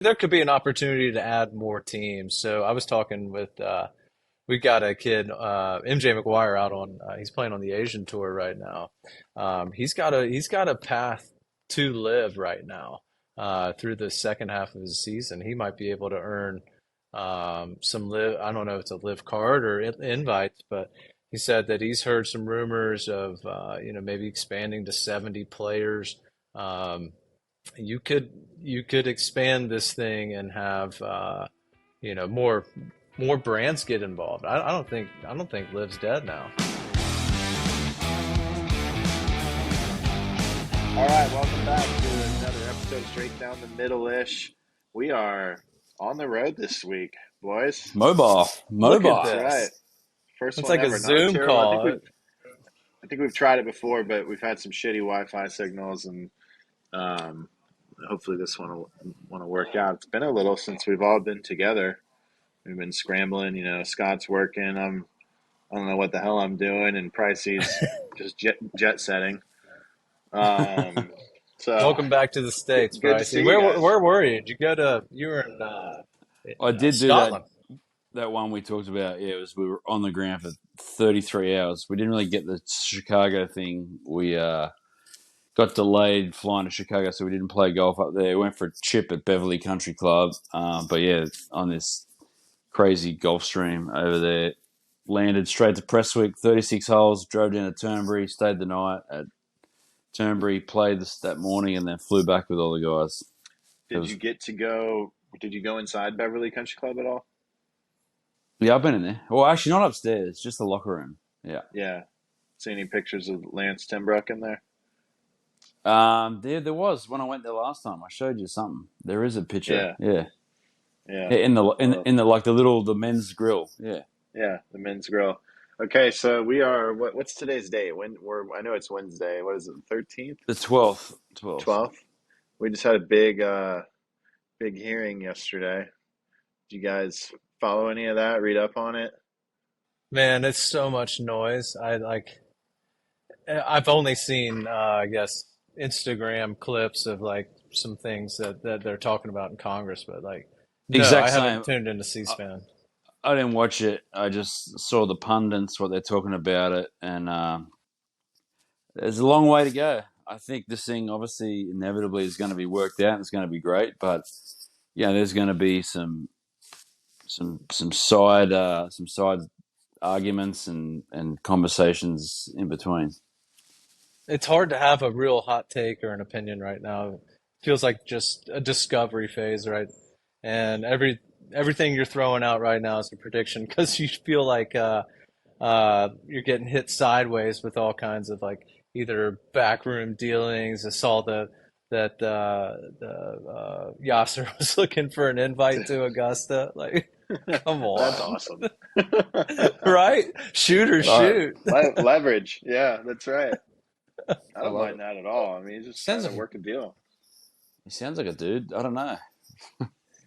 there could be an opportunity to add more teams. So I was talking with we got a kid, MJ McGuire, out on he's playing on the Asian tour right now. He's got a path to live right now through the second half of his season. He might be able to earn some live. I don't know if it's a live card or invites, but he said that he's heard some rumors of maybe expanding to 70 players. Um, you could expand this thing and have more brands get involved. I don't think Liv's dead now. All right, welcome back to another episode Straight Down the Middle-ish. We are on the road this week, boys. Mobile, Look at That's mobile. right. this. First It's one like a ever. Not Zoom terrible. call. I think we've tried it before, but we've had some shitty Wi-Fi signals, and um, hopefully this one will work out. It's been a little since we've all been together. We've been scrambling. Scott's working. I don't know what the hell I'm doing, and Pricey's just jet setting. Um, so Welcome back to the States, good to see Brycey. you Where guys. where were you? Did you go to? You were in I did do Scotland. that one we talked about. Yeah, it was we were on the ground for 33 hours. We didn't really get the Chicago thing. We got delayed flying to Chicago, so we didn't play golf up there. We went for a chip at Beverly Country Club. But yeah, on this crazy golf stream over there. Landed straight to Prestwick, 36 holes, drove down to Turnberry, stayed the night at Turnberry, played that morning, and then flew back with all the guys. It Did you was get to go? Did you go inside Beverly Country Club at all? Yeah, I've been in there. Well, actually, not upstairs, just the locker room. Yeah. Yeah. See any pictures of Lance Timbrook in there? There was when I went there last time. I showed you something. There is a picture. Yeah. Yeah, Yeah. yeah, Well, in the like the men's grill. Yeah, yeah. The men's grill. Okay, so we are. What's today's date? I know it's Wednesday. What is it? 13th, the 12th. 12th. We just had a big hearing yesterday. Did you guys follow any of that? Read up on it? Man, it's so much noise. I've only seen I guess Instagram clips of like some things that they're talking about in Congress, but like no, Exact I haven't same. tuned into I, C-SPAN. I didn't watch it. I just saw the pundits what they're talking about it, and there's a long way to go. I think this thing obviously inevitably is going to be worked out. And it's going to be great, but yeah, there's going to be some side arguments and conversations in between. It's hard to have a real hot take or an opinion right now. It feels like just a discovery phase, right? And everything you're throwing out right now is a prediction because you feel like you're getting hit sideways with all kinds of like either backroom dealings. I saw the Yasser was looking for an invite to Augusta. Like, come That's on, awesome. right? Shoot or shoot. Leverage. Yeah, that's right. I I don't love mind it. that at all. I mean, he's just trying Sounds to work a deal. He sounds like a dude. I don't know.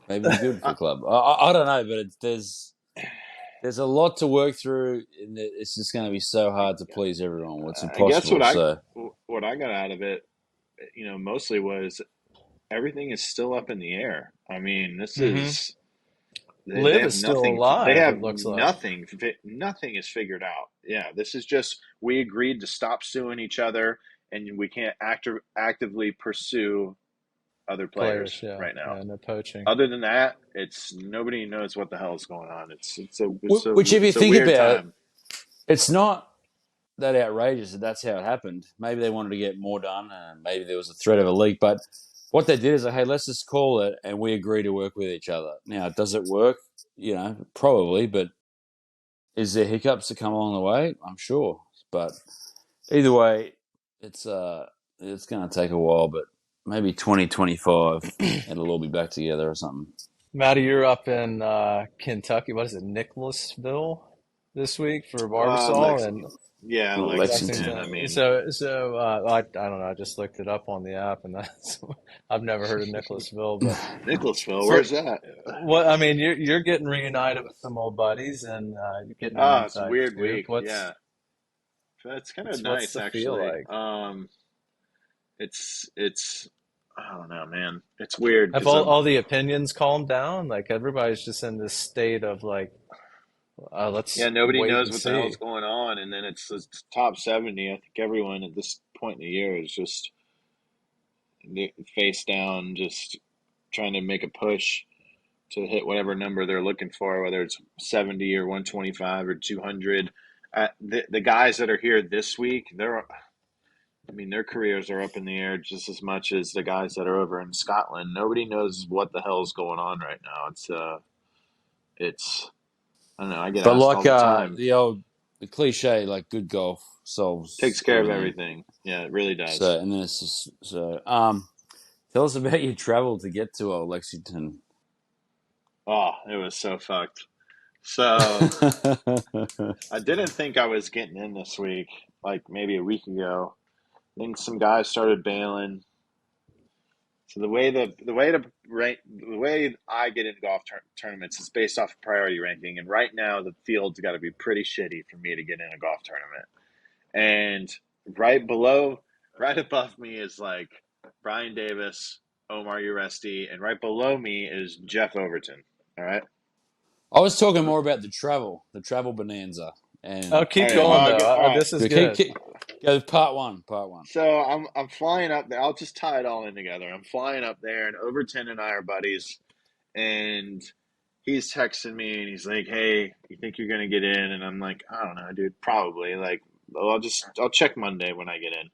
Maybe he's good for the club. I don't know, but there's a lot to work through, and it's just going to be so hard to please everyone. Well, it's I guess impossible. So what I got out of it, mostly was everything is still up in the air. I mean, this Hmm. is they Liv have is still nothing. They alive, it have looks like. nothing. Nothing is figured out. Yeah, this is just we agreed to stop suing each other, and we can't actively pursue other Players, players yeah, right now. yeah, no poaching. Other than that, it's nobody knows what the hell is going on. which, if you It's a think weird about it, time. it's not that outrageous that that's how it happened. Maybe they wanted to get more done, and maybe there was a threat of a leak. But what they did is, hey, let's just call it, and we agree to work with each other. Now, does it work? Probably, but is there hiccups that come along the way? I'm sure, but either way, it's it's going to take a while, but maybe 2025 it'll all be back together or something. Maddie, you're up in Kentucky. What is it, Nicholasville this week for Barbasol Lexington. and Yeah, Lexington. Lexington. I Lexington. mean, So I don't know. I just looked it up on the app, and that's I've never heard of Nicholasville. But Nicholasville. for Where's that? what I mean, you're getting reunited with some old buddies, and you're getting an It's a inside weird scoop. week. Yeah, that's kind of What's nice the feel actually. like? It's I don't know, man. It's weird Have because all, I'm, all the opinions calmed down? Like everybody's just in this state of like, yeah, let's nobody wait knows and what the hell's see. going on. And then it's top 70. I think everyone at this point in the year is just face down, just trying to make a push to hit whatever number they're looking for, whether it's 70 or 125 or 200. The guys that are here this week, I mean, their careers are up in the air just as much as the guys that are over in Scotland. Nobody knows what the hell is going on right now. It's I don't know. I get But asked like all the time. the cliche, like good golf Takes solves care of everything. everything. Yeah, it really does. So and then it's just tell us about your travel to get to Lexington. Oh, it was so fucked. So I didn't think I was getting in this week, like maybe a week ago. Then some guys started bailing. So the way I get into golf tournaments is based off of priority ranking, and right now the field's got to be pretty shitty for me to get in a golf tournament. And right above me is like Brian Davis, Omar Uresti, and right below me is Jeff Overton. All right. I was talking more about the travel bonanza, Oh, and All keep right. going though. All right. This is go, good. go part one, part one. So I'm flying up there. I'll just tie it all in together. I'm flying up there, and Overton and I are buddies, and he's texting me, and he's like, "Hey, you think you're gonna get in?" And I'm like, "I don't know, dude. Probably. Like, I'll check Monday when I get in,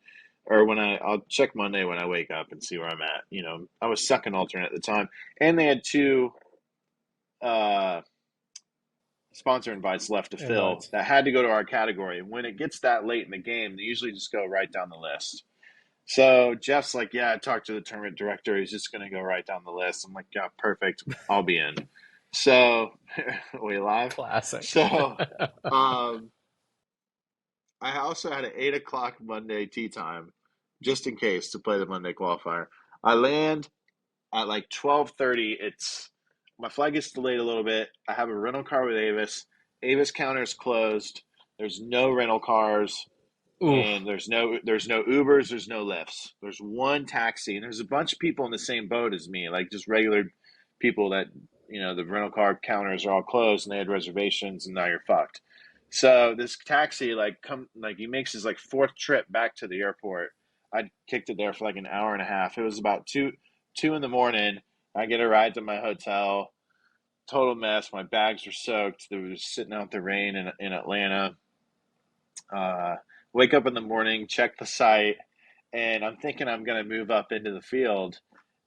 or I'll check Monday when I wake up and see where I'm at. You know, I was second alternate at the time, and they had two uh, sponsor invites left to fill Invites. that had to go to our category. And when it gets that late in the game, they usually just go right down the list. So Jeff's like, yeah, I talked to the tournament director. He's just going to go right down the list. I'm like, yeah, perfect. I'll be in. So we live. Classic. So um, I also had an 8 o'clock Monday tee time, just in case to play the Monday qualifier. I land at like 12:30. It's my flight gets delayed a little bit. I have a rental car with Avis. Avis counter's closed. There's no rental cars. Oof. And there's no Ubers, there's no Lyfts. There's one taxi, and there's a bunch of people in the same boat as me, like just regular people that the rental car counters are all closed and they had reservations, and now you're fucked. So this taxi he makes his like fourth trip back to the airport. I kicked it there for like an hour and a half. It was about two in the morning. I get a ride to my hotel. Total mess. My bags were soaked. They were sitting out the rain in Atlanta. Uh, Wake up in the morning, check the site, and I'm thinking I'm going to move up into the field.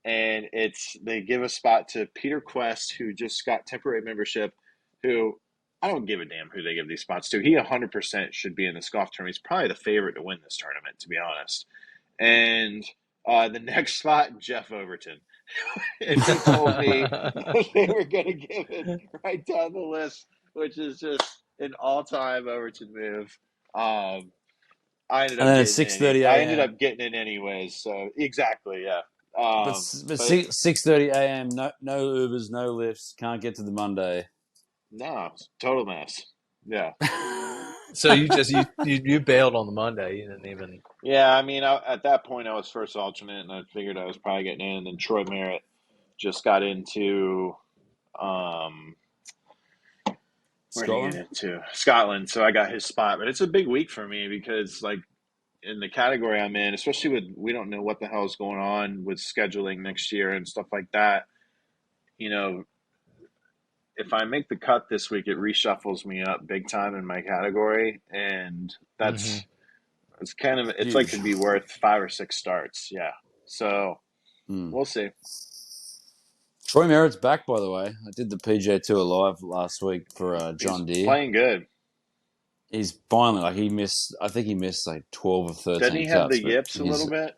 And they give a spot to Peter Quest, who just got temporary membership, who I don't give a damn who they give these spots to. He 100% should be in this golf tournament. He's probably the favorite to win this tournament, to be honest. And the next spot, Jeff Overton. And he told me that they were going to give it right down the list, which is just an all-time Overton move. Um, I ended And up then at getting six in. thirty I ended a.m. up getting in anyways. So exactly, yeah. But But 6:30 a.m. No Ubers, no lifts. Can't get to the Monday. no, it's a total mess. Yeah, So you bailed on the Monday. You didn't even. yeah. I mean, at that point, I was first alternate, and I figured I was probably getting in. And then Troy Merritt just got into um, where did he get Scotland. into? Scotland. So I got his spot. But it's a big week for me because like in the category I'm in, especially with we don't know what the hell is going on with scheduling next year and stuff like that. You know, if I make the cut this week, it reshuffles me up big time in my category, and Hmm. it's like Huge. could be worth 5 or 6 starts. Yeah, so Hmm. we'll see. Troy Merritt's back, by the way. I did the PGA Tour live last week for He's John Deere. playing good. He's finally he missed. I think he missed like 12 or Doesn't 13 he have the cuts, but yips a little bit?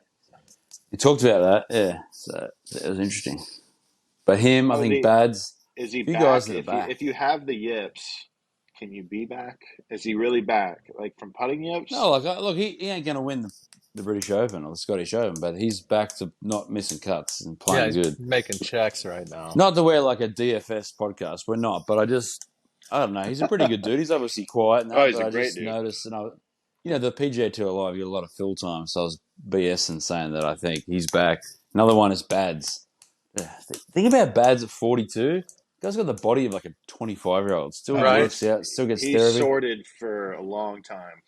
he talked about that. Yeah, so it was interesting. But him, I Oh, think Bads, is he a few guys back? that are back. If you have the yips, can you be back? Is he really back? Like from putting yips? No, look, he ain't going to win the British Open or the Scottish Open, but he's back to not missing cuts and Yeah, playing he's good. making checks right now. Not to wear like a DFS podcast, we're not, but I don't know. He's a pretty good dude. He's obviously quiet and Oh, that, he's but a I great just dude. noticed, the PGA Tour Live, you get a lot of fill time, so I was BSing saying that I think he's back. Another one is Bads. Yeah, think about Bads at 42. Guy's got the body of like a 25-year-old. Still Right. works out. Still gets He's therapy. sorted for a long time.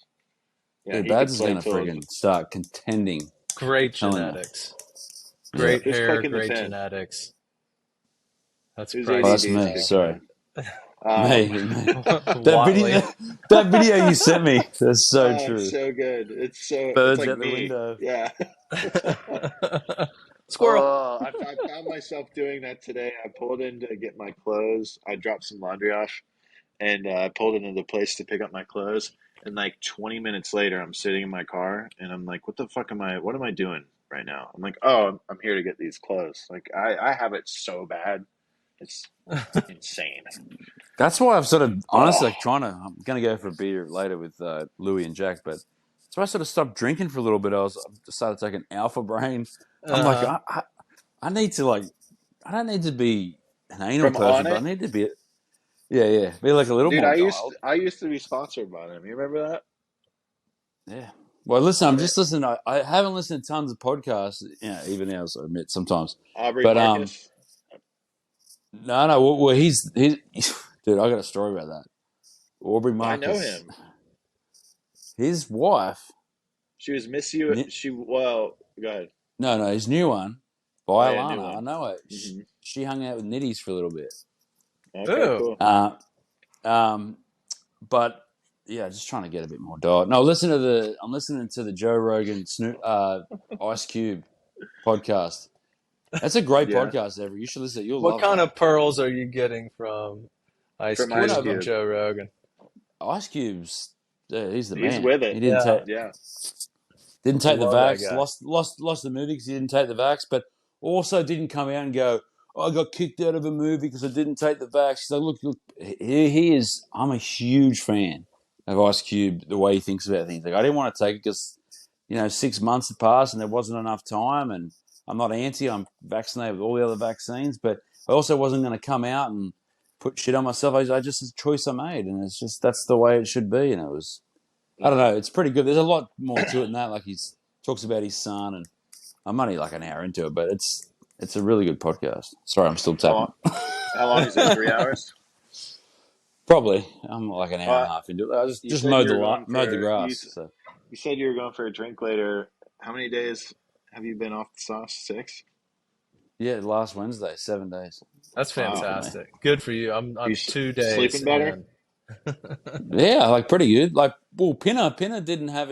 Yeah, Yeah, he could Bads is play going to till freaking start contending. Great Telling you. genetics. Yeah. Great who's hair, clicking the great pen? genetics. That's Whose Oh, ADD priceless, that's is me. bro. kicking Sorry. in? Um, Me. That Watley. video, that video you sent me. That's so oh, it's true. so good. It's Birds like out the me. window. Yeah. Squirrel. Oh, I found myself doing that today. I pulled in to get my clothes. I dropped some laundry off, and I pulled into the place to pick up my clothes. And like 20 minutes later, I'm sitting in my car, and I'm like, "What the fuck am I? What am I doing right now?" I'm like, "Oh, I'm here to get these clothes." Like I have it so bad, it's insane. That's why I've sort of honestly Oh, like trying to. I'm gonna go for a beer later with Louie and Jack, but that's why I sort of stopped drinking for a little bit. I decided to take an Alpha Brain. I'm like, Uh-huh. I need to like, I don't need to be an anal from On person, but I It, need to be, yeah, be like a little dude. more dialed. I used to be sponsored by them. You remember that? Yeah. Well, listen, I'm On It, just listening. I haven't listened to tons of podcasts, even now, so I admit sometimes. Aubrey But Marcus. no. Well, he's dude. I got a story about that. Aubrey I know Marcus, him. his wife. She was Miss You. She well, go ahead. No, his new one, Oh yeah, new Violana. I one. know it. Hmm. She hung out with Nitties for a little bit. Okay, Ooh. cool. Um, but yeah, just trying to get a bit more diet. No, I'm listening to the Joe Rogan Ice Cube podcast. That's a great Yeah, podcast, Ever. You should listen. You'll What love kind that. of pearls are you getting from Ice from Well, Ice Cube no, and but Cube. Joe Rogan? Ice Cube's he's the He's man. with He it. Yeah. Yeah. didn't take the Love that vax. guy. Lost the movie because he didn't take the vax, but also didn't come out and go, "Oh, I got kicked out of a movie because I didn't take the vax." So look, he is. I'm a huge fan of Ice Cube, the way he thinks about things. Like I didn't want to take it because 6 months had passed and there wasn't enough time, and I'm not anti. I'm vaccinated with all the other vaccines, but I also wasn't going to come out and put shit on myself. I just it's a choice I made, and it's just that's the way it should be. And it was I don't Yeah. know. It's pretty good. There's a lot more to it than that. Like he talks about his son, and I'm only like an hour into it, but it's a really good podcast. Sorry, I'm still How tapping. long? How long is it? 3 hours. Probably I'm like an hour and Uh, a half into it. I just you just said mowed you were going mowed the for grass. So you said you were going for a drink later. How many days have you been off the sauce? 6. yeah, last Wednesday, 7 days. That's Good Wow. for me. fantastic. Good for you. You I'm 2 days sleeping better? in. Yeah, like pretty good. Like, well, Pinner didn't have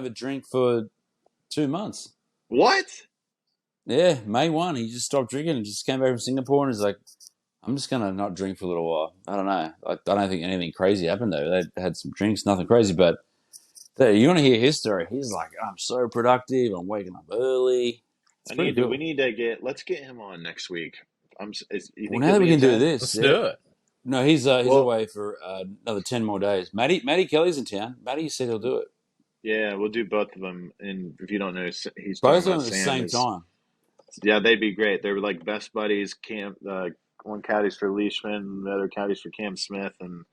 a drink for 2 months. What? Yeah, May 1, he just stopped drinking and just came back from Singapore and he's like, I'm just gonna not drink for a little while. I don't know. I don't think anything crazy happened though. They had some drinks, nothing crazy. But you want to hear his story? He's like, I'm so productive. I'm waking up early. It's pretty We cool. need to let's get him on next week. You Well, think now he'll that we be in can do town? this, Let's yeah. do it. No, he's Well, away for another 10 more days. Matty Kelly's in town. Matty said he'll do it. yeah, we'll do both of them. And if you don't know, he's talking Both of them about at the Sam same is, time. yeah, they'd be great. They're like best buddies. One caddy's for Leishman, the other caddy's for Cam Smith, and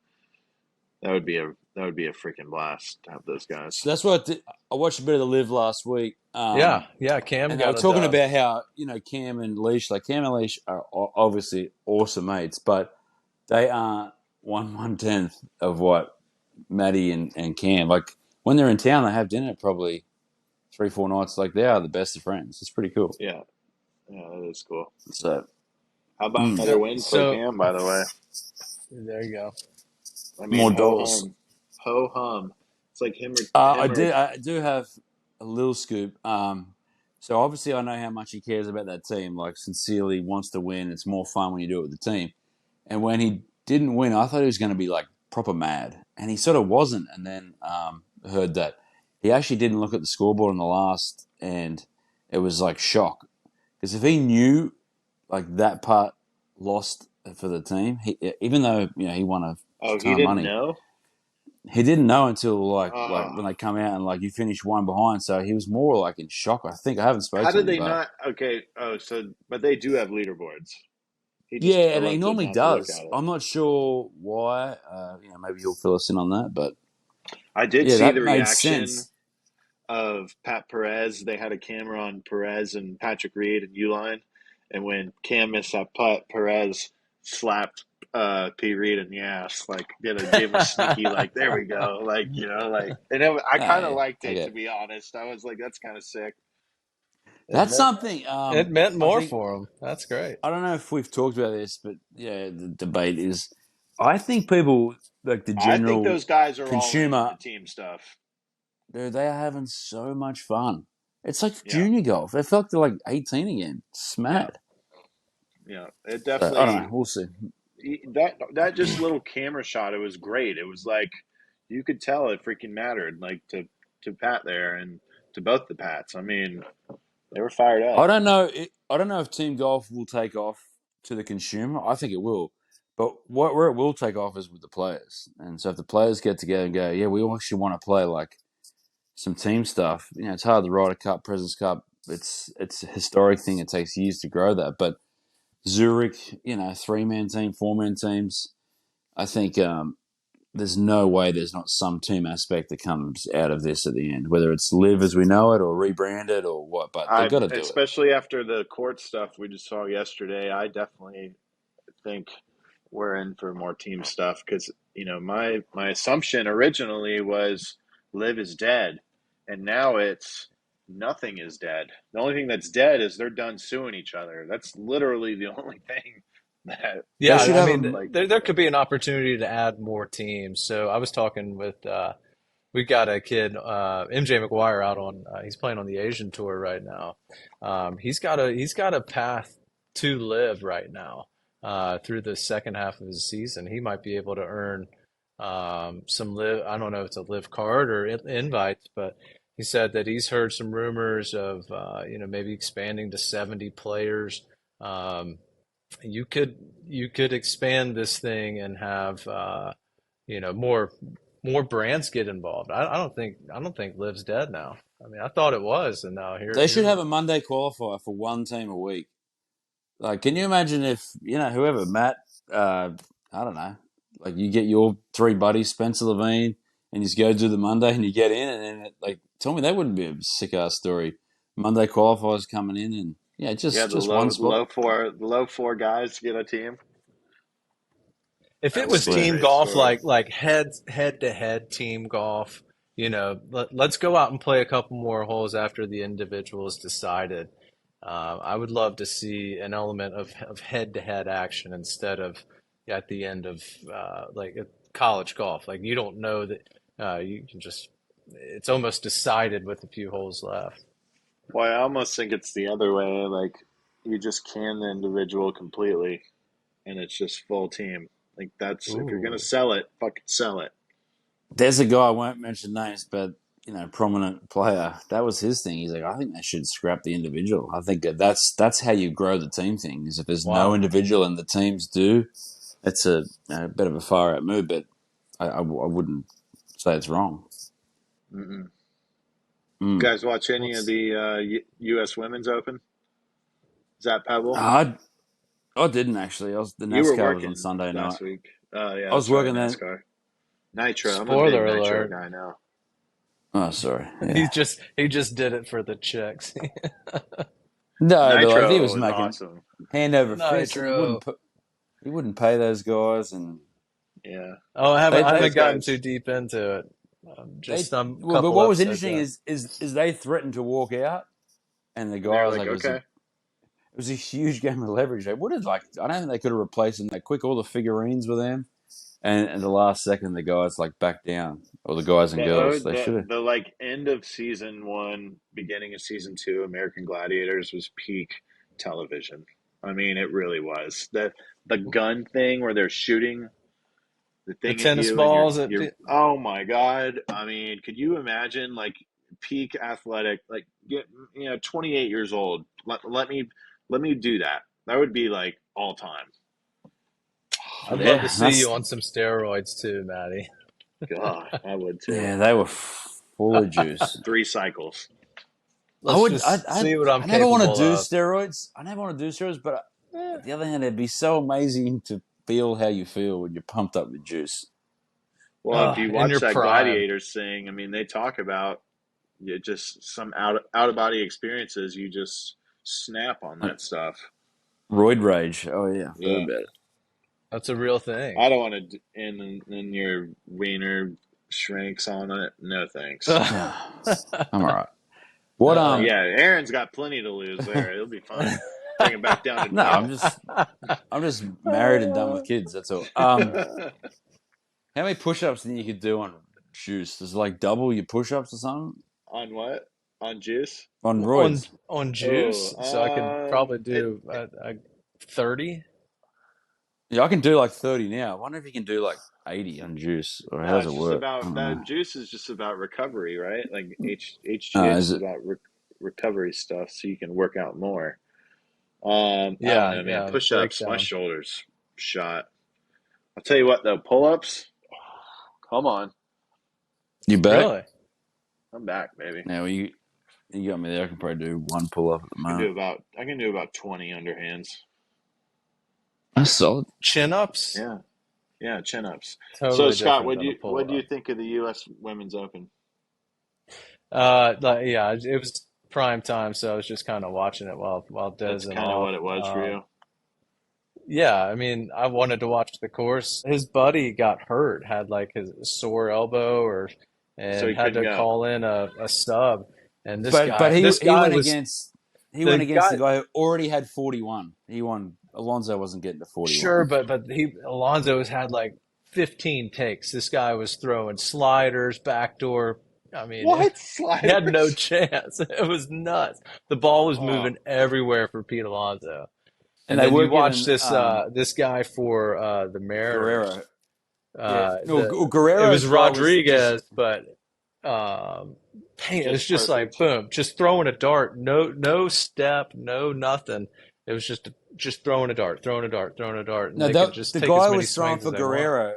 that would be a freaking blast to have those guys. So that's what I watched a bit of the Live last week. Yeah. Cam And they were got a talking dub. about how Cam and Leash, like Cam and Leash, are obviously awesome mates, but they aren't 1/10th of what Maddie and Cam. Like when they're in town, they have dinner probably 3-4 nights. Like they are the best of friends. It's pretty cool. Yeah, yeah, that is cool. So How about another win for So Cam? By the way, there you go. I mean more ho dollars. hum, ho hum. It's like him or I do have a little scoop. So obviously I know how much he cares about that team. Like sincerely wants to win. It's more fun when you do it with the team. And when he didn't win, I thought he was going to be like proper mad, and he sort of wasn't. And then heard that he actually didn't look at the scoreboard in the last, and it was like shock because if he knew like that part lost for the team, even though he won a oh, ton he of didn't money, know. he didn't know until like Oh, when they come out and like you finish one behind. So he was more like in shock. I think I haven't spoken how to did him, they but not? Okay. Oh, but they do have leaderboards. He just yeah, and he elected normally not to look does. at it. I'm not sure why. Maybe he'll fill us in on that, but I did yeah, see that the made reaction. sense. of Pat Perez. They had a camera on Perez and Patrick Reed and Uline, and when Cam missed that putt, Perez slapped P Reed in the ass, like gave him a sneaky like, there we go, like and I Ah, kind of yeah, liked it, okay. to be honest. I was like, that's kind of sick. It That's meant something. it meant I more think for him. That's great. I don't know if we've talked about this, but yeah, the debate is. I think people like the I think general those guys are all in with consumer. the team stuff. Dude, they are having so much fun. It's like Yeah, junior golf. They feel like they're like 18 again. It's yeah, mad. yeah. It So I don't know. definitely We'll see. that just little camera shot. It was great. It was like you could tell it freaking mattered, like to Pat there and to both the Pats. I mean, they were fired up. I don't know. I don't know if team golf will take off to the consumer. I think it will, but where it will take off is with the players. And so if the players get together and go, yeah, we actually want to play like some team stuff. You know, it's hard to ride a cup, Presidents Cup. It's a historic thing. It takes years to grow that. But Zurich, 3-man team, 4-man teams. I think there's no way there's not some team aspect that comes out of this at the end, whether it's live as we know it or rebranded or what. But they got to do it. Especially after the court stuff we just saw yesterday, I definitely think we're in for more team stuff because my assumption originally was live is dead, and now it's nothing is dead. The only thing that's dead is they're done suing each other. That's literally the only thing that They Yeah, should I have mean, a. like. there could be an opportunity to add more teams. So I was talking with we got a kid, MJ McGuire out on he's playing on the Asian tour right now. He's got a path to live right now through the second half of his season. He might be able to earn some live. I don't know if it's a live card or invites, but he said that he's heard some rumors of maybe expanding to 70 players. Um, you could expand this thing and have more brands get involved. I don't think Liv's dead now. I mean, I thought it was, and now They should here. have a Monday qualifier for one team a week. Like, can you imagine if whoever Matt? I don't know. Like, you get your three buddies, Spencer Levine, and you just go do the Monday, and you get in, and then tell me that wouldn't be a sick ass story. Monday qualifiers coming in, and yeah, Yeah, just one spot. the low four guys get a team. If That it would was be a Swear. team great golf, story. like head to head team golf, let's go out and play a couple more holes after the individual is decided. I would love to see an element of head to head action instead of at the end of like college golf. Like you don't know that you can just it's almost decided with a few holes left. Well, I almost think it's the other way. Like you just can the individual completely, and it's just full team. Like that's if you're gonna Ooh. sell it, fucking sell it. There's a guy I won't mention names, but prominent player. That was his thing. He's like, I think they should scrap the individual. I think that's how you grow the team thing. Is if there's no Wow. individual and the teams do, it's a bit of a far out move. But I wouldn't say it's wrong. Mm-mm. You Mm. guys watch any of What's the U.S. Women's Open? Is that Pebble? I I didn't actually. The You were NASCAR was on working Sunday night. last week. Oh yeah, I was that's right, working then. NASCAR. Nitro. I'm a big spoiler Nitro alert? guy now. Oh, sorry. He Yeah. just he just did it for the chicks. No, but like he was Nitro is making awesome. hand over fist, and Nitro. he wouldn't pay those guys, and Yeah, Oh, I haven't they I they those haven't gotten too guys. deep into it. they Just a well. But couple what was episodes interesting in. is they threatened to walk out, and the And they guy were was like, like, okay. it was a huge game of leverage. They would have I don't think they could have replaced them that quick. All the figurines were them, and the last second the guys like backed down, or the guys and girls. They should have. The like end of season one, beginning of season two, American Gladiators was peak television. I mean, it really was. The gun thing where they're shooting the The thing at tennis you and balls at you're oh my god. I mean, could you imagine like peak athletic like get 28 years old. Let me do that. That would be like all time. I'd love to Yeah, see you that's on some steroids too, Maddie. God, I would too. yeah. They were full of juice. 3 cycles. I Let's would. just see what I'm I never want to capable do of. steroids. I never want to do steroids, but Eh, on the other hand, it'd be so amazing to feel how you feel when you're pumped up with juice. Well, if you in watch your that prime. Gladiators thing, I mean, they talk about, you just some out of body experiences. You just snap on Like that stuff. roid rage. Oh yeah, I've heard Yeah, about That's a real thing. I don't want to in your wiener shrinks on it. No thanks. it. Yeah, I'm all right. What Uh, Yeah, Aaron's got plenty to lose there. It'll be fine. Bring him back down to No, normal. I'm just married and done with kids. That's all. How many push-ups do you think you could do on juice? Does it like double your push-ups or something On what? On juice? on on roids? juice, so I could Oh, probably it do 30. Yeah, I can do like 30 now. I wonder if you can do like 80 on juice, or how no, does it's it just work? I about don't that know. juice is just about recovery, right? Like HGH Is is it? about recovery stuff, so you can work out more. I don't Yeah, know, man. yeah, Push-ups, my breakdown. shoulders shot. I'll tell you what, though, pull-ups. Come on, You back? Really? I'm back, baby. Yeah, well, you got me there. I can probably do one pull-up at the moment. I can do about 20 underhands. That's solid. Chin ups? Yeah, yeah, chin-ups. So, Totally Scott, different than a what pull do you up. think of the U.S. Women's Open? Like, yeah, it was prime time, so I was just kind of watching it while That's dozing kind of off. what it was for you. Yeah, I mean, I wanted to watch the course. His buddy got hurt, had like his sore elbow, So and he had couldn't to go. call in a sub. And But this he guy went was against the the guy. guy who already had 41. He won. Alonzo wasn't getting to 41. Sure, but Alonzo has had like 15 takes. This guy was throwing sliders, backdoor. I mean, What? he had no Sliders? chance. It was nuts. The ball was Oh, moving everywhere for Pete Alonso. And And they then were you watch giving this guy for the Mariners. Guerrero. Yeah, no, It Guerrero's was try was just Rodriguez, but it was just just like perfect. boom, just throwing a dart, no step, no nothing. It was just throwing a dart, throwing a dart, throwing a dart, and no. they could just The take as guy many was throwing swings as for they want. Guerrero,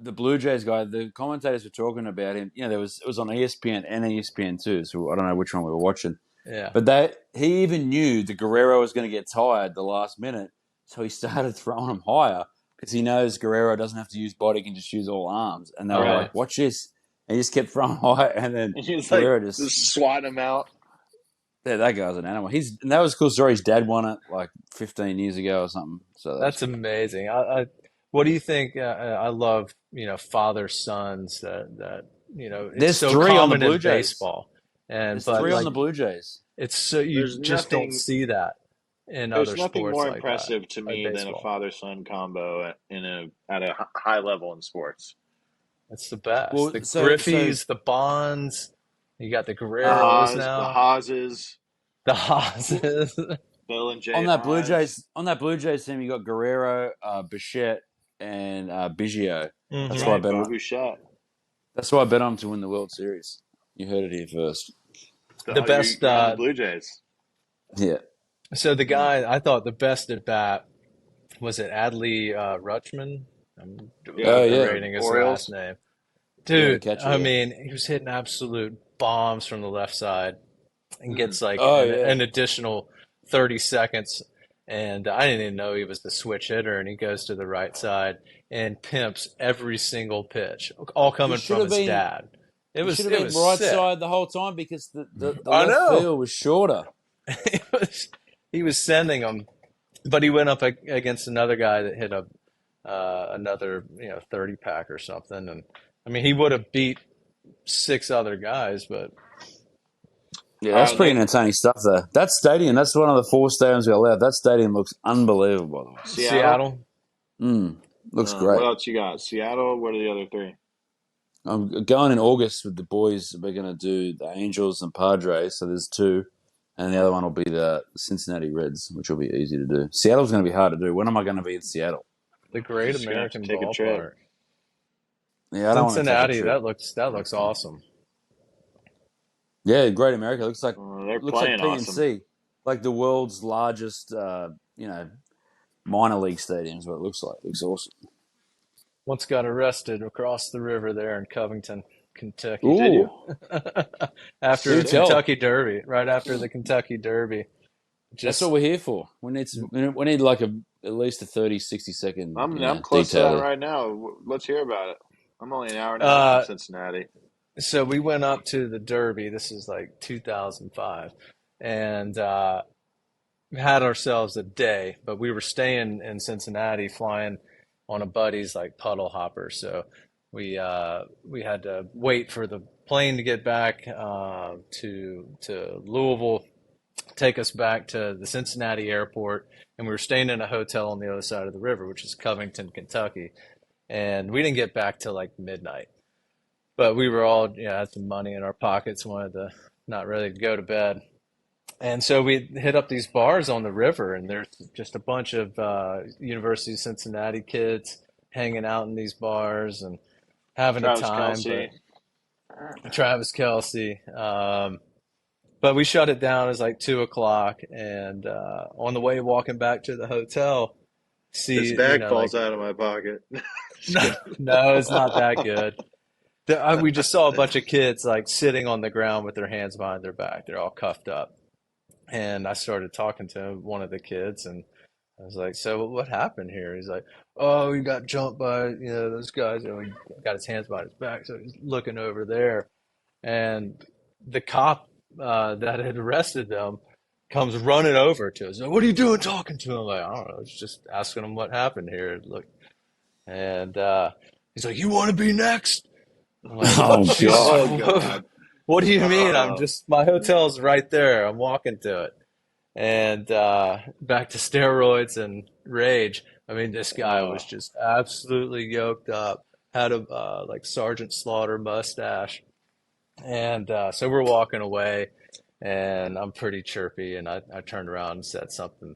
the Blue Jays guy. The commentators were talking about him. You know, it was on ESPN and ESPN too. So I don't know which one we were watching. Yeah, But he even knew that Guerrero was going to get tired the last minute, so he started throwing him higher because he knows Guerrero doesn't have to use body, can just use all arms. And they were right. like, "Watch this!" And he just kept throwing higher, and then And he's like, Guerrero just swat him out. yeah, that guy's an animal. And that was a cool story. His dad won it like 15 years ago or something. So that was That's cool. amazing. What do you think? I love father sons that it's There's so three on the common in Blue Jays. baseball, and There's but three on like the Blue Jays. it's so you There's just don't nothing. see that in There's other nothing sports more like that, impressive to like me than a baseball. father-son combo at a high level in sports. It's the best. Well, The so Griffeys, the Bonds, you got the The Guerreros Haas, the now, Haases, the well, Haases. Bill and Jay Haas. On that Blue Jays team, you got Guerrero, Bichette, and Biggio. That's That's why I Hmm. right, bet Bo on. Bouchette. That's why I bet on to win the World Series. You heard it here first. The So best. you're on the Blue Jays. Yeah. So the Hmm. guy I thought the best at bat was it Adley Rutschman? I'm Yeah, Oh yeah, the butchering his last Orioles. name. yeah, the Dude, catcher. I Yeah. mean, he was hitting absolute bombs from the left side and Hmm. gets like Oh yeah. an additional 30 seconds. And I didn't even know he was the switch hitter. And he goes to the right side and pimps every single pitch, all He coming should from have his been. dad. He should have It been was right sick. side the whole time because the I left know. field was shorter. He he was sending them, but he went up against another guy that hit another 30 pack or something. And I mean, he would have beat six other guys, but Yeah, All that's right, pretty entertaining stuff there. That stadium, that's one of the four stadiums we allowed. That stadium looks unbelievable, by Seattle. Seattle. the way. Looks What great. else you got? Seattle. What are the other three? I'm going in August with the boys. We're going to do the Angels and Padres, so there's two. And the other one will be the Cincinnati Reds, which will be easy to do. Seattle's going to be hard to do. When am I going to be in Seattle? The You're Great just gonna have to American take a trip. Ballpark. Yeah, I don't want to take a Cincinnati, trip. that looks awesome. Yeah, Great America They're looks like playing awesome. PNC, like the world's largest, minor league stadium is what it looks like. It looks awesome. Once got arrested across the river there in Covington, Kentucky, Did Ooh, you? after do the Sick. tell. Kentucky Derby, right after the Kentucky Derby. That's what Just we're here for. We need like at least a 30, 60 second, I'm close to that detail. right now. Let's hear about it. I'm only an hour and a half from uh, Cincinnati. So we went up to the Derby. This is like 2005, and had ourselves a day. But we were staying in Cincinnati, flying on a buddy's like puddle hopper. So we had to wait for the plane to get back to Louisville, take us back to the Cincinnati airport, and we were staying in a hotel on the other side of the river, which is Covington, Kentucky. And we didn't get back till like midnight. But we were all, had some money in our pockets, wanted to not ready to go to bed. And so we hit up these bars on the river, and there's just a bunch of University of Cincinnati kids hanging out in these bars and having a Travis time. Kelce. But Travis Kelce. But we shut it down. It was like 2 o'clock, and on the way walking back to the hotel, His see, bag falls out of my pocket. no, no, it's not that good. We just saw a bunch of kids like sitting on the ground with their hands behind their back. They're all cuffed up. And I started talking to one of the kids, and I was like, "So what happened here?" He's like, "Oh, he got jumped by, those guys." And he got his hands behind his back, so he's looking over there. And the cop that had arrested them comes running over to us. Like, "What are you doing talking to him?" Like, "I don't know. I was just asking him what happened here." Look, and he's like, "You want to be next?" I'm like, Oh, Jesus, Oh God. what do you mean? Oh. My hotel's right there. I'm walking to it. And back to steroids and rage. I mean, this guy was just absolutely yoked up, had a like Sergeant Slaughter mustache. And so we're walking away, and I'm pretty chirpy, and I turned around and said something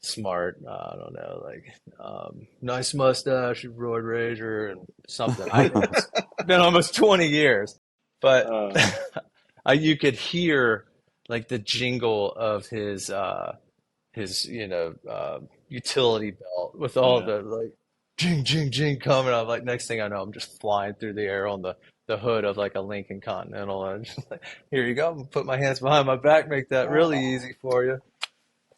smart. I don't know, like, nice mustache, you roid rager, and something. It's been almost 20 years, but you could hear like the jingle of his utility belt with all the like jing jing jing coming up. Like next thing I know, I'm just flying through the air on the hood of like a Lincoln Continental, and I'm just like, here you go. I'm gonna put my hands behind my back, make that really easy for you.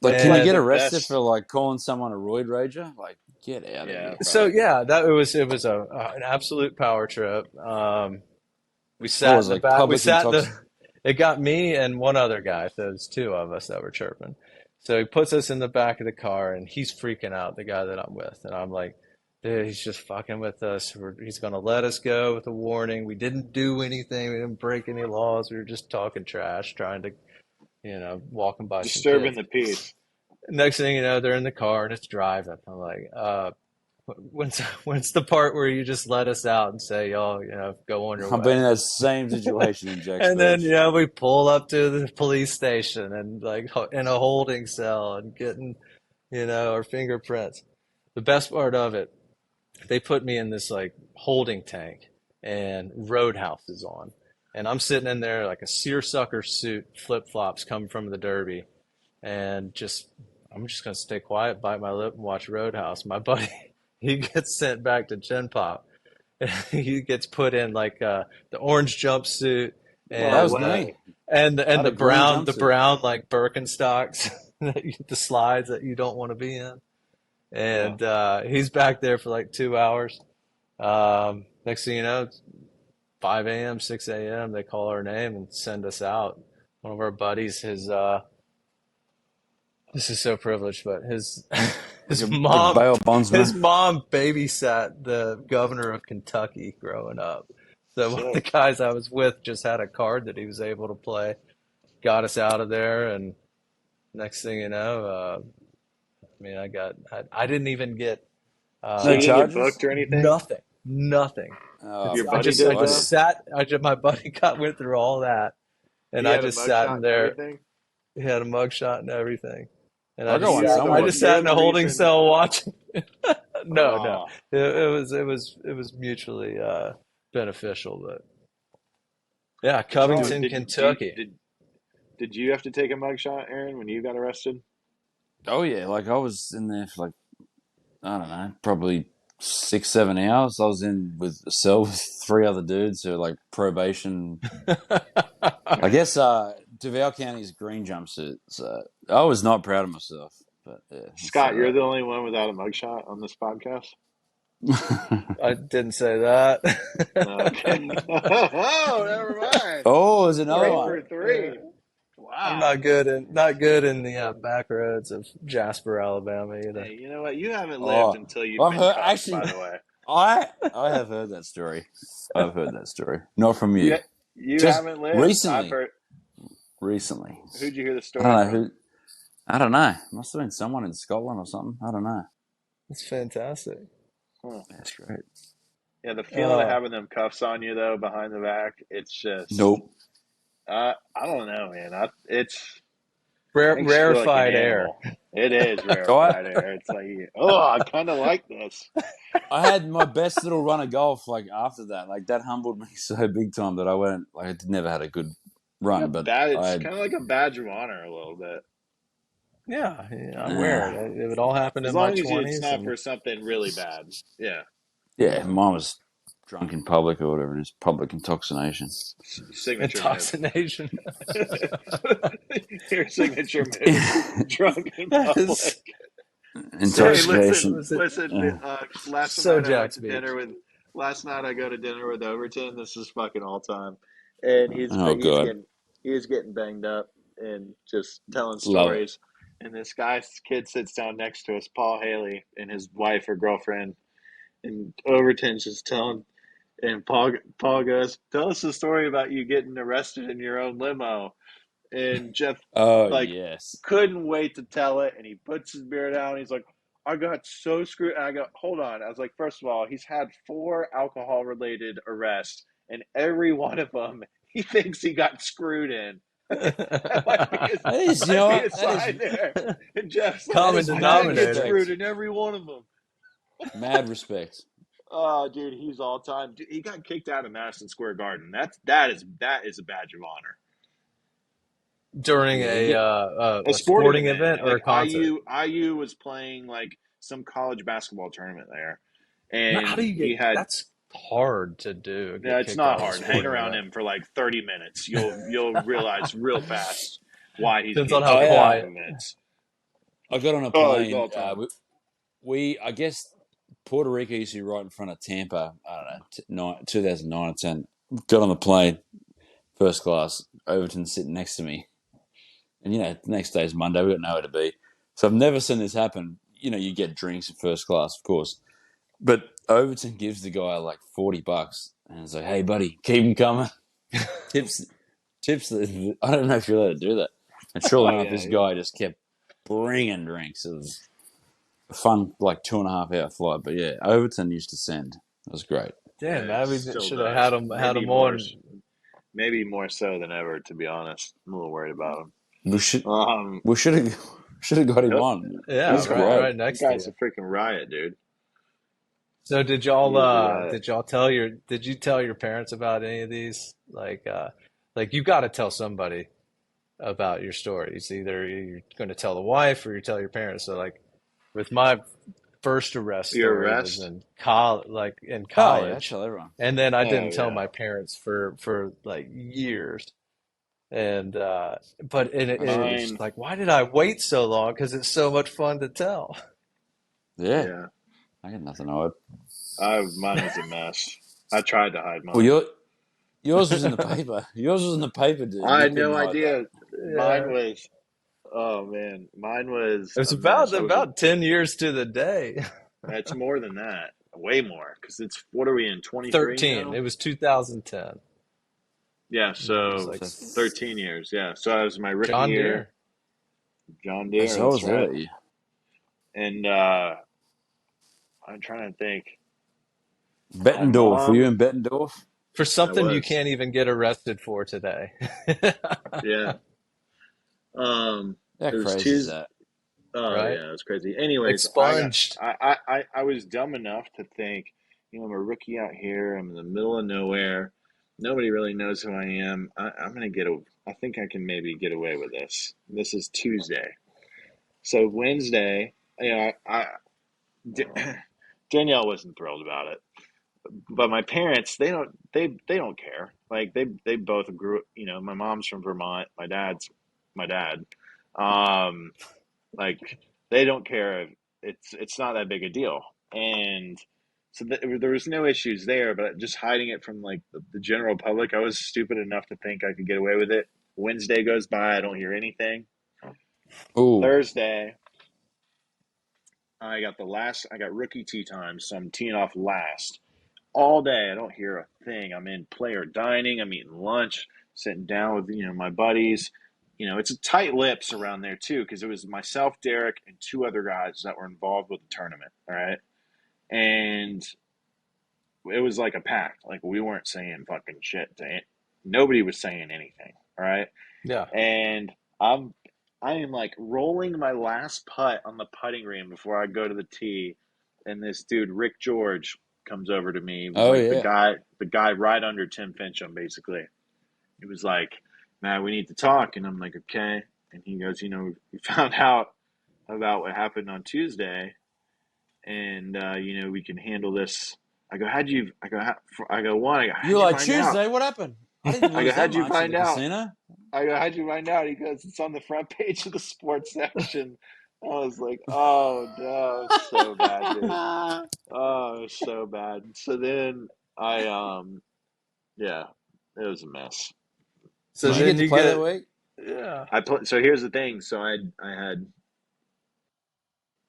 Like, can you get the arrested best. for like calling someone a roid rager? Like, get out of Yeah. here. So yeah, that it was an absolute power trip. We What sat was in it, the like back. We public sat in intox? it got me and one other guy. So there's two of us that were chirping. So he puts us in the back of the car, and he's freaking out, the guy that I'm with. And I'm like, dude, he's just fucking with us. He's gonna let us go with a warning. We didn't do anything. We didn't break any laws. We were just talking trash, trying to, walking by some Disturbing kids. the peace. Next thing you know, they're in the car and it's driving. I'm like, when's the part where you just let us out and say, y'all, go on your I've been way? in that same situation in Jack's And then, Beach. we pull up to the police station and like in a holding cell and getting, our fingerprints. The best part of it, they put me in this like holding tank and Roadhouse is on. And I'm sitting in there like a seersucker suit, flip flops coming from the Derby, and I'm just gonna stay quiet, bite my lip, and watch Roadhouse. My buddy, he gets sent back to Gen Pop. He gets put in like the orange jumpsuit That No was and me. I had the a green brown jumpsuit. like Birkenstocks, the slides that you don't want to be in. And he's back there for like 2 hours. Next thing you know, it's 5 a.m., 6 a.m. They call our name and send us out. One of our buddies, this is so privileged, but his his Like mom bail his bondsman. mom babysat the governor of Kentucky growing up. So one of the shit. guys I was with just had a card that he was able to play, got us out of there, and next thing you know, I didn't even get So No you didn't get charges? booked or anything? nothing. Oh, Your I buddy just I did I though. just did. sat. My buddy went through all that, and He I had a just sat mugshot in and there. everything. He had a mugshot and everything, and I got one I somewhere. just sat You're in the a holding reason. cell watching. No. Oh, It was mutually beneficial, but yeah, That's all. Covington, Do you, Kentucky. did you have to take a mugshot, Aaron, when you got arrested? oh yeah. Like I was in there for like, I don't know, probably 6, 7 hours. I was in with a cell with three other dudes who are like probation. I guess Duval County's green jumpsuit. So I was not proud of myself, but yeah, it's Scott, all you're right. the only one without a mugshot on this podcast. I didn't say that. Okay. Oh, never mind. Oh, there's another Three one. for three. I'm Wow. not good in the back roads of Jasper, Alabama either. Hey, you know what? You haven't lived Oh, until you've I've been heard cuffed, by actually. the way. I have heard that story. I've heard that story. Not from you. You, you Just haven't lived. I've recently. heard. Recently. Who'd you hear the I story don't know from? who. I don't know. Must have been someone in Scotland or something. I don't know. It's fantastic. Huh. That's great. Yeah, the feeling of Uh, having them cuffs on you though behind the back, it's just Nope. I don't know, man. It's makes you feel like an rarefied air. animal. It is So rarefied air. It's like, oh, I kind of like this. I had my best little run of golf like after that. Like that humbled me so big time that I went like I never had a good Like a run, but badge, I kind of like a badge of honor, a little bit. Yeah, I wear uh, it. It all happened As in my long as it's 20s, not and for something really bad. Yeah, yeah, mine was drunk in public or whatever it is, public intoxication. signature move. intoxication. Your signature move, drunk in That is public. Hey, Intoxication. listen. Last so night I went Jack's to Beach. dinner with. Last night I go to dinner with Overton. This is fucking all time, and Oh god, he's getting banged up and just telling love it. stories. And this guy's kid sits down next to us, Paul Haley, and his wife or girlfriend, and Overton's just telling. And Paul goes, "Tell us the story about you getting arrested in your own limo." And Jeff Oh like yes. couldn't wait to tell it, and he puts his beer down. He's like, "I got so screwed." And I go, "Hold on." I was like, "First of all, he's had 4 alcohol-related arrests, and every one of them he thinks he got screwed in." That That is, you might know be what? a sign there. And Jeff's like, That Common is "I did mad get denominator. screwed respect. in every one of them." Mad respect. Oh, dude, he's all time. Dude, he got kicked out of Madison Square Garden. That is a badge of honor. During Yeah, you get. A a sporting sporting event. event or a Like concert. IU was playing like some college basketball tournament there, How do and you he get? had. That's hard to do. Yeah, Get it's kicked not out of a hard. Hang sporting around event. him for like 30 minutes. You'll realize real fast why he's Depends on getting how Oh kicked out yeah, for quiet. minutes. I got on a Oh, he's plane. all time. We I guess Puerto Rico used to be right in front of Tampa. I don't know, 2009 or 10. Got on the plane, first class. Overton sitting next to me, and the next day is Monday. We got nowhere to be, so I've never seen this happen. You get drinks in first class, of course, but Overton gives the guy like $40, and it's like, "Hey, buddy, keep him coming." Tips, tips. I don't know if you're allowed to do that. And sure Oh enough, yeah, this yeah. guy just kept bringing drinks. It was a fun, like 2.5 hour flight. But yeah, Overton used to send. It was great. Damn, It man, we still should have does. had him on. Maybe more so than ever. To be honest, I'm a little worried about We should, him. we should have got him He'll, on. He Yeah, was he'll come right, great. on. right That next to guy's you. a freaking riot, dude. So He is a riot. did you tell your parents about any of these? Like you got to tell somebody about your stories. Either you're going to tell the wife or you tell your parents. So like with my first arrest Your story was arrest? in in Oh yeah, I college, tell everyone. and then I Oh didn't tell yeah. my parents for like years. And but it was Mine. like, why did I wait so long? Because it's so much fun to tell. Yeah, Yeah. I got nothing to hide. Mine was a mess. I tried to hide Well, mine. yours was in the paper. Yours was in the paper, dude. I You had couldn't no hide that. idea. Mine Yeah. was. Oh man, mine was It was a mess. I was a. about 10 years to the day. It's more than that. Way more. Because it's. What are we in? 23 13. now? It was 2010. Yeah. And I was So like, 13 years. Yeah. So I was my rookie John year. Deere. John That's Deere. I That's was right. there. Yeah. And I'm trying to think. My Bettendorf. Were you mom. in Bettendorf? For I something you was. can't even get arrested for today. Yeah. How It was crazy is Tuesday. that? Oh Right? yeah, it was crazy. Anyways, Expunged. I was dumb enough to think, I'm a rookie out here. I'm in the middle of nowhere. Nobody really knows who I am. I'm gonna I think I can maybe get away with this. This is Tuesday, so Wednesday. D- Danielle wasn't thrilled about it, but my parents they don't care. Like they both grew. My mom's from Vermont. My dad's my dad. Um, like they don't care. It's not that big a deal. And So there was no issues there, but just hiding it from like the general public, I was stupid enough to think I could get away with it. Wednesday goes by, I don't hear anything. Ooh. Thursday, I got rookie tee time, so I'm teeing off last. All day, I don't hear a thing. I'm in player dining, I'm eating lunch, sitting down with, my buddies. It's tight lips around there too, because it was myself, Derek, and two other guys that were involved with the tournament. All right. And it was like a pact. Like we weren't saying fucking shit to it. Nobody was saying anything. All right. Yeah. And I am like rolling my last putt on the putting green before I go to the tee, and this dude Rick George comes over to me. It was Oh like yeah. the guy right under Tim Fincham, basically. He was like, "Man, we need to talk," and I'm like, "Okay." And he goes, "We found out about what happened on Tuesday, and we can handle this." I go, "How'd you?" I go, "One." You're "How'd you like, find out?" Tuesday, what happened? I didn't I go, lose that "How'd you much at find the out?" casino. I go, "How'd you find out?" He goes, "It's on the front page of the sports section." I was like, "Oh no, so bad, dude. Oh, so bad." So then yeah, it was a mess. So Did you But get then to you play that get, week? yeah. so here's the thing. So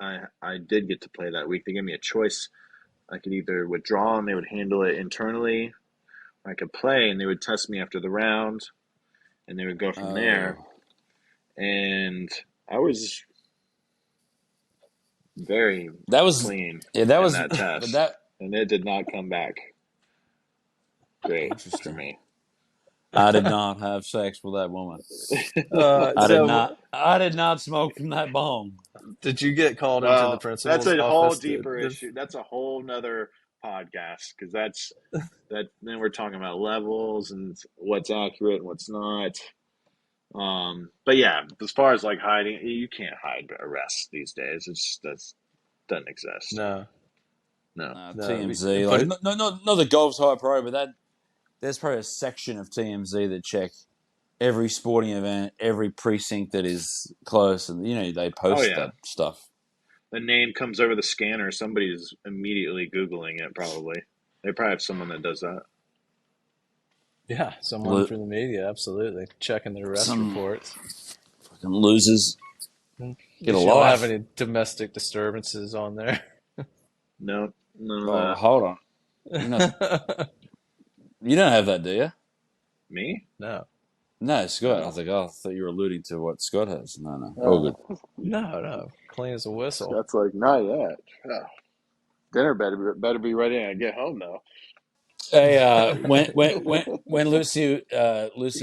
I did get to play that week. They gave me a choice. I could either withdraw and they would handle it internally, or I could play and they would test me after the round, and they would go from there. Oh, And I was very that was clean that in was, that but test, that and it did not come back great for interesting. me. I did not have sex with that woman. I did So not. I did not smoke from that bong. did you get called into the Well, that's principal's a whole office to deeper issue. That's a whole nother podcast, because then we're talking about levels and what's accurate and what's not. But yeah, as far as like hiding, you can't hide arrests these days. That doesn't exist. no, No. no, TMZ, like but not the golf's high pro, but there's probably a section of TMZ that check every sporting event, every precinct that is close, and they Oh post yeah, that stuff. the name comes over the scanner. Somebody's immediately Googling it. Probably they probably have someone that does that. yeah, someone from the media, absolutely checking their arrest Some reports. fucking losers At get a least you don't have life. any domestic disturbances on there. No, none of Oh, that. hold on, you don't have that, do you? Me? No, No, Scott. I No. was like, oh, I thought you were alluding to what Scott has. No, all good. Oh, no, clean as a whistle. Scott's like, not yet. Oh. Dinner better be ready when I get home though. Hey, when Lucy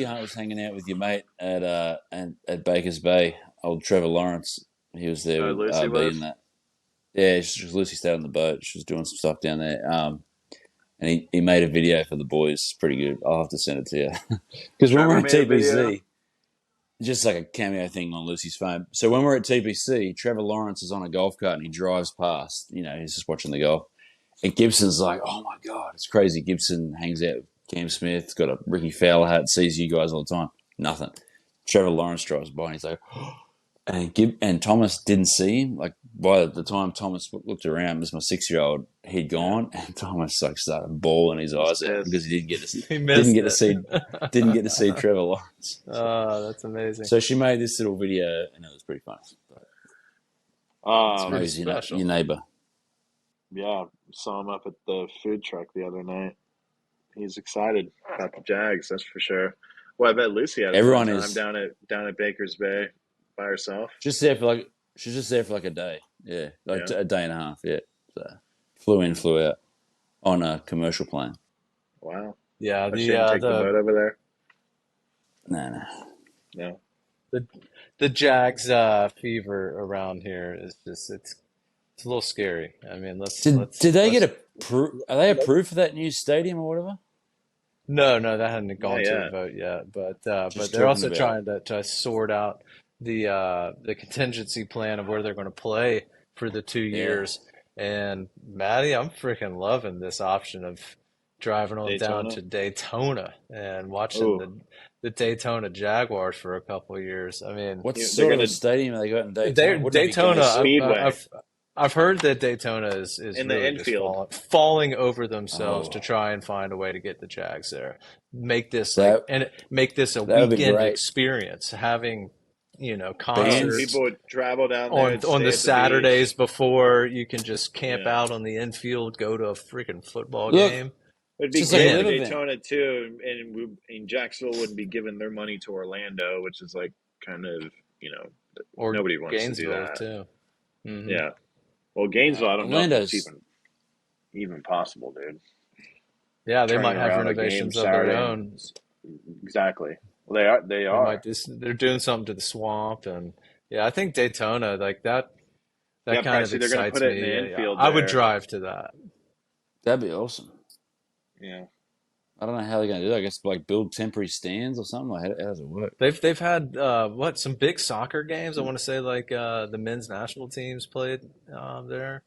Hunt was hanging out with your mate at Baker's Bay, old Trevor Lawrence, he was there with Lucy RB was. and that. Yeah, Lucy stayed on the boat. She was doing some stuff down there. And he made a video for the boys. It's pretty good. I'll have to send it to you. Because when we're Trevor at made a video. TPC, just like a cameo thing on Lucy's phone. So when we're at TPC, Trevor Lawrence is on a golf cart and he drives past. He's just watching the golf. And Gibson's like, oh my God, it's crazy. Gibson hangs out with Cam Smith, has got a Ricky Fowler hat, sees you guys all the time. Nothing. Trevor Lawrence drives by and he's like, and Thomas didn't see him. Like by the time Thomas looked around, this was my 6-year-old, he'd gone, and Thomas like started bawling his eyes out because he He didn't missed get to it. see didn't get to see Trevor Lawrence. Oh, that's amazing. So she made this little video, and it was pretty funny. Um, Maybe it's special. your neighbor. yeah, saw him up at the food truck the other night. He's excited about the Jags, that's for sure. Well, I bet Lucy had a fun Everyone time is down at Baker's Bay by herself. just there for like she's just there for like a day. Yeah, like Yeah. a day and a half. Yeah, so flew in, flew out on a commercial plane. Wow. Yeah, I shouldn't take the boat over there. No. No. the Jags fever around here is just it's a little scary. I mean, Did they get approved? Are they approved for that new stadium or whatever? No, that hadn't gone Not to yet. a vote yet. But Just they're also talking trying about to sort out the contingency plan of where they're going to play for the 2 Yeah. years. And Maddie, I'm freaking loving this option of driving on down Daytona? to Daytona and watching Ooh. the Daytona Jaguars for a couple of years. I mean, what They're sort of gonna a stadium have they got in Daytona? they're Wouldn't it be Daytona. the Gainesville? Speedway. I've heard that Daytona is in the really just infield. falling over themselves to Oh, try and find a way to get the Jags there. Make this that make this a that would be weekend great. experience. Having Oh, Bands. concerts people would travel down there and on stay the at the beach. Saturdays before you can just camp Yeah. out on the infield, go to a freaking football Look, game. It'd it's be just like a great for live Man, event. Daytona too, and Jacksonville wouldn't be giving their money to Orlando, which is like kind of, you know, or nobody wants to do Gainesville that. too. Hmm. Yeah. Well, Gainesville, I don't know if that's Orlando's even possible, dude. Yeah, they Turning might have around a game renovations of their Saturday and own. exactly. Well, they are. They They might are. do. They're doing something to the swamp, and yeah, I think Daytona like that. That Yeah, kind of Pricey. They're gonna excites put it in me. the Yeah, infield I would there. drive to that. that'd be awesome. Yeah. I don't know how they're going to do that. I guess like build temporary stands or something. Like, how does it work? They've had some big soccer games. I want to say like the men's national teams played there.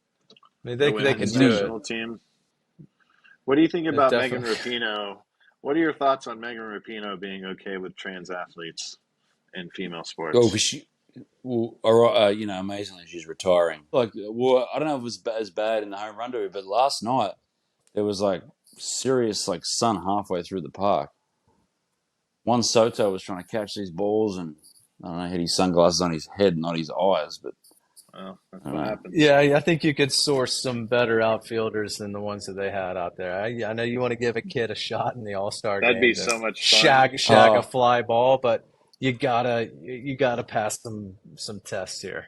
I mean The they I can women's do knew it. national team. What do you think It about Megan definitely. Rapinoe? What are your thoughts on Megan Rapinoe being okay with trans athletes in female Oh, sports? because well, all right, amazingly, she's retiring. Like, well, I don't know if it was as bad in the home run derby, but last night there was like serious like sun halfway through the park. Juan Soto was trying to catch these balls, and I don't know, had his sunglasses on his head, not his eyes, but Well, that's I don't what know. happens. Yeah, I think you could source some better outfielders than the ones that they had out there. I know you want to give a kid a shot in the All-Star That'd be game to so much fun. shag a Oh, fly ball, but you gotta pass some tests here.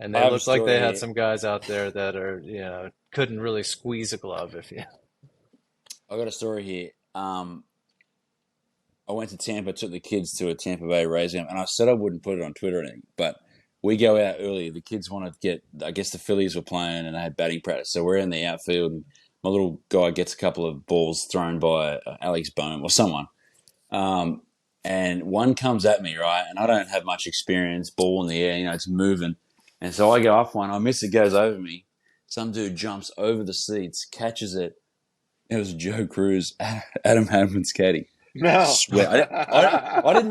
And I they have a look like they story had here. some guys out there that are, couldn't really squeeze a glove if you. I got a story here. I went to Tampa, took the kids to a Tampa Bay Rays game, and I said I wouldn't put it on Twitter or anything, but we go out early. The kids want to get, I guess the Phillies were playing and they had batting practice. So we're in the outfield, and my little guy gets a couple of balls thrown by Alex Bohm or someone. Um, and one comes at me, right? And I don't have much experience, ball in the air, it's moving. And so I go off one, I miss it, goes over me. Some dude jumps over the seats, catches it. It was Joe Cruz, Adam Hadman's caddy. No. Swear, I didn't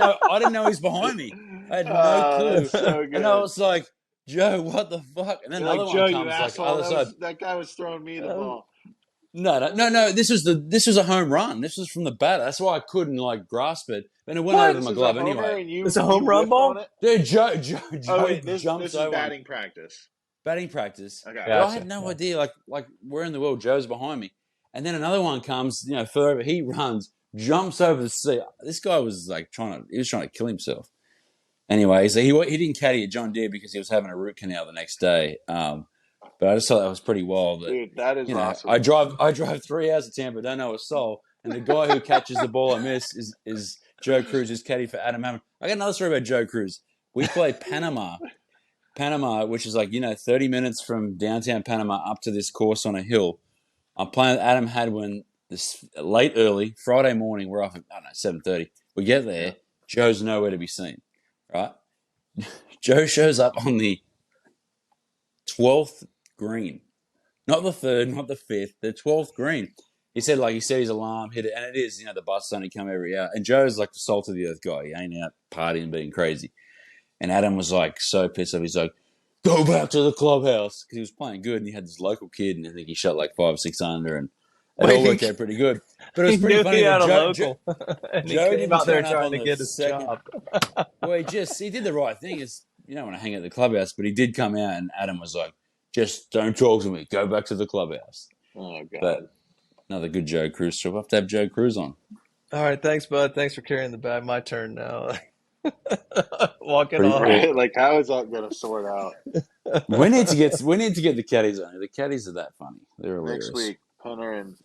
know he was behind me. I had no Oh, clue, that's so and I good. was like, Joe, what the fuck? And then You're another like, one Joe, you comes like asshole. other side. That guy was throwing me the Um, ball. No, no, no, no. This was a home run. This was from the batter. That's why I couldn't like grasp it, and it went over what? This my is a glove homer, anyway. and It's you a you home run whiffed on ball? it. Dude, Joe, Oh Joe wait, this jumps is over on batting practice. batting practice, Okay. but I had Gotcha. no Yeah. idea. Like where in the world Joe's behind me, and then another one comes, further. He runs, jumps over the seat. This guy was like he was trying to kill himself. Anyway, so he didn't caddy at John Deere because he was having a root canal the next day. But I just thought that was pretty wild. That Dude, that is I awesome. drive 3 hours to Tampa, don't know a soul, and the guy who catches the ball I miss is Joe Cruz, who's caddy for Adam Hammond. I got another story about Joe Cruz. We played Panama, which is like 30 minutes from downtown Panama up to this course on a hill. I'm playing with Adam Hadwin this late early Friday morning. We're off at, I don't know, 7:30. We get Yeah. there. Joe's nowhere to be seen. Right? Joe shows up on the 12th green, not the third, not the fifth, the 12th green. He said his alarm hit it, and it is, the bus only come every hour. And Joe's like the salt of the earth guy. He ain't out partying, being crazy. And Adam was like so pissed off. He's like, "Go back to the clubhouse," because he was playing good, and he had this local kid, and I think he shot like 5 or 6 under, and it all Wait, worked out pretty good. But it he was pretty knew he funny that had a local, and he Joe came didn't out there turn up trying on to the get his second. job. Well, he did the right thing. Is you don't want to hang at the clubhouse, but he did come out, and Adam was like, "Just don't talk to me. Go back to the clubhouse." Oh God. But another good Joe Cruz trip. We'll have to have Joe Cruz on. All right, thanks, bud. Thanks for carrying the bag. My turn now. Walking Pretty, off. Right? Like, how is that gonna sort out we need to get the caddies on. The caddies are that funny. They're next hilarious. week? Penner and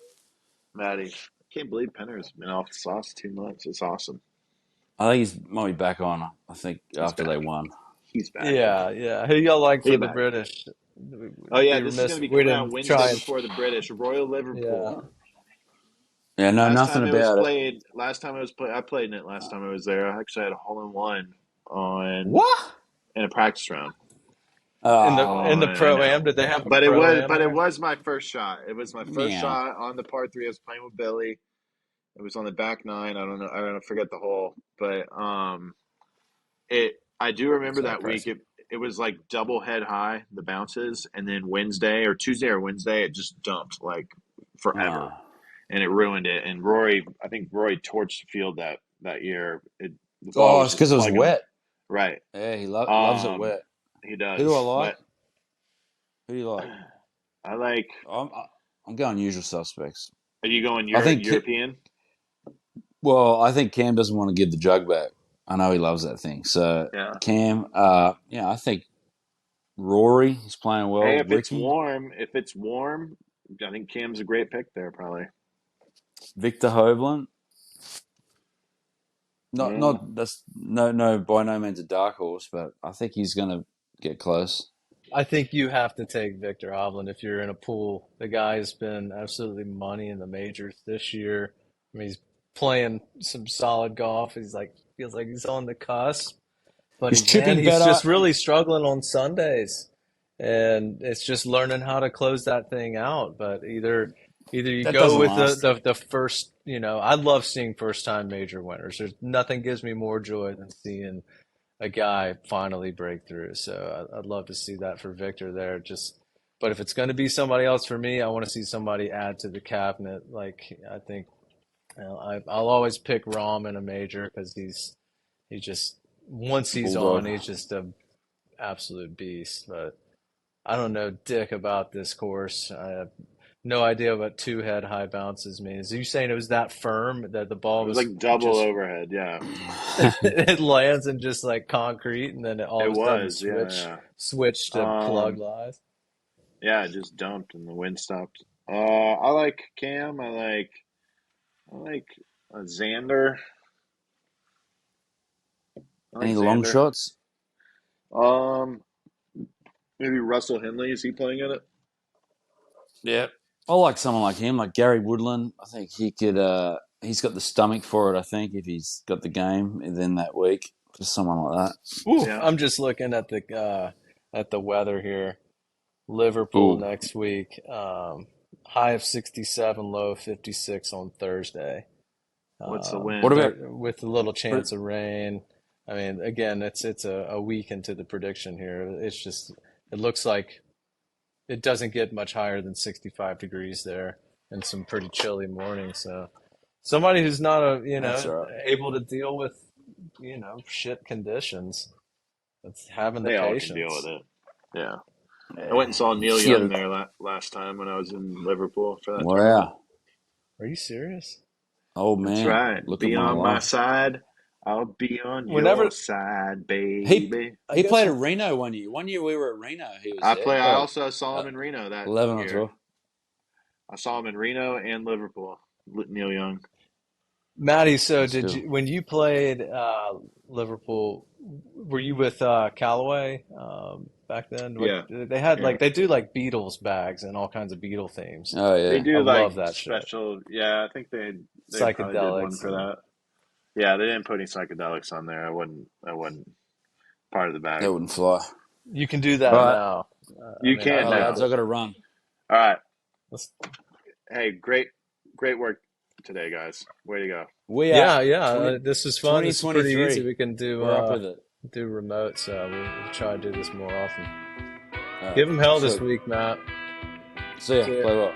Maddie. I can't believe Penner's been off the sauce 2 months. It's awesome. I think he's might be back on. I think He's after they back. won. He's back. Yeah, yeah. Who y'all like He for the back. British? Oh yeah, Be this is gonna remiss. be We coming out didn't Wednesday try and. before the British. Royal Yeah. Liverpool. Yeah, no, nothing about it. I played in it last time I was there. I actually had a hole in one on What? in a practice round. In the Oh, in the I pro know. am, did they have a But it pro was am but it there? was my first shot. It was my first meow. shot on the par three. I was playing with Billy. It was on the back nine. I don't know, forget the hole. But it I do It's remember that that week. impressive. it was like double head high, the bounces, and then Tuesday or Wednesday, it just dumped like forever, and it ruined it. And I think Rory torched the field that year. The ball was it's just because it was plugging, wet. right? Yeah, he loves it wet. He Who do I does. like? But Who do you like? I like. I'm going usual suspects. Are you going I think European? Well, I think Cam doesn't want to give the jug back. I know he loves that thing. So Yeah. Cam, I think Rory is playing well. Hey, if it's Ricky, warm, I think Cam's a great pick there, probably. Victor Hovland. Yeah. That's no by no means a dark horse, but I think he's going to get close. I think you have to take Victor Hovland if you're in a pool. The guy has been absolutely money in the majors this year. I mean, he's playing some solid golf. Feels like he's on the cusp, but He's chipping he's better. just really struggling on Sundays, and it's just learning how to close that thing out. But either you That go doesn't with last. the first. I love seeing first time major winners. There's nothing gives me more joy than seeing a guy finally break through. So I'd love to see that for Victor there. But if it's going to be somebody else for me, I want to see somebody add to the cabinet. Like I think I'll always pick Rahm in a major because he just once he's Bulldog. on, he's just a absolute beast. But I don't know dick about this course. I have no idea what two head high bounces means. Are you saying it was that firm that the ball It was was like double just overhead, yeah. it lands in just like concrete and then it all It of a sudden was, yeah. switch to plug lies? Yeah, it just dumped and the wind stopped. I like Cam. I like Xander. I like Any long Xander. shots? Um, Maybe Russell Henley. Is he playing in it? Yeah. I like someone like him, like Gary Woodland. I think he could. He's got the stomach for it. I think if he's got the game then that week, just someone like that. Ooh, Yeah. I'm just looking at the weather here. Liverpool Ooh. next week. High of 67, low of 56 on Thursday. What's the wind? What about? With a little chance of rain? I mean, again, it's a week into the prediction here. It looks like it doesn't get much higher than 65 degrees there and some pretty chilly mornings. So somebody who's not That's all right. able to deal with, shit conditions. That's having the They all can patience. deal with it. Yeah. I went and saw Neil Yeah. Young there last time when I was in Liverpool for that Wow. tournament. Are you serious? Oh man. That's right. Look Be at on my life. side. I'll be on Whenever your side, baby. He played at Reno one year. One year we were at Reno. He was there. I also saw him in Reno that 11 or year. 12. I saw him in Reno and Liverpool. Neil Young. Matty, so That's cool. when you played Liverpool, were you with Callaway back then? Yeah. They had they do like Beatles bags and all kinds of Beatle themes. Oh yeah. They do I like love that shit. special. Yeah, I think they probably did one Psychedelics. for that. Yeah, they didn't put any psychedelics on there. I wasn't part of the bag. That wouldn't fly. You can do that All right. now. You can All now. right, lads, I got to run. All right. Let's- Hey, great work today, guys. Way to go. We yeah, are yeah. 20 This is fun. This is pretty 2023. easy. We can We're up with it. do remote, so we'll try to do this more often. All right. Give them hell this Sweet. week, Matt. See ya. See ya. Play well.